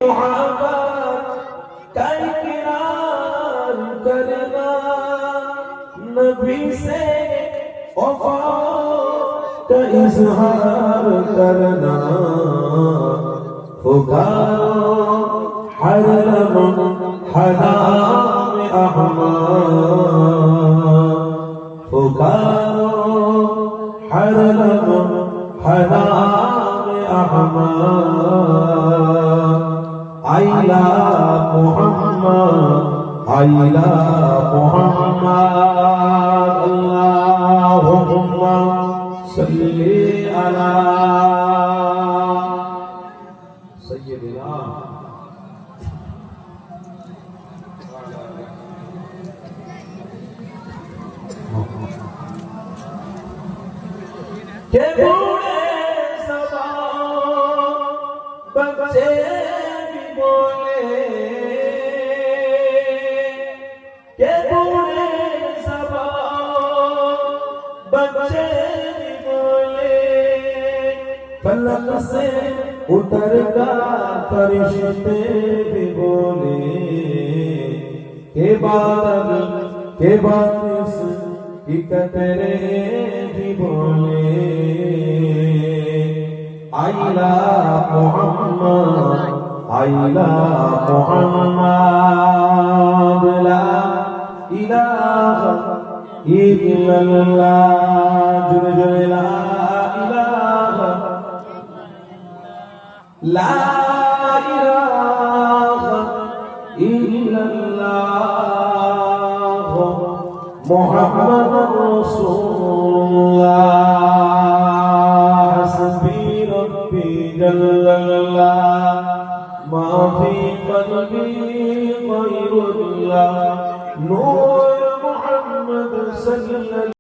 मोहब्बत का इकरार करना, नबी से वफा का इजहार करना, पुकारो हर लम्हा में अहमद, पुकारो हर लम्हा में अहमद। आइला मुहम्मद, आइला मुहम्मद, अल्लाहुम्मा सल्ली अला सय्यिदिना। के बूढ़े सवार बच्चे भी बोले, के बूढ़े सवार बच्चे भी बोले, फलक से उतर कर फरिश्ते भी बोले, के बारिश की कतरे भी बोले। आइला मुहम्मद, आइला मुहम्मद, ला इलाहा इल्लल्लाह, जुल जुल ला इलाहा, ला इलाहा इल्लल्लाह, मुहम्मद रसूलुल्लाह। माफी कल्बी गैरुल्लाह, नूर मुहम्मद सल्लल्लाहु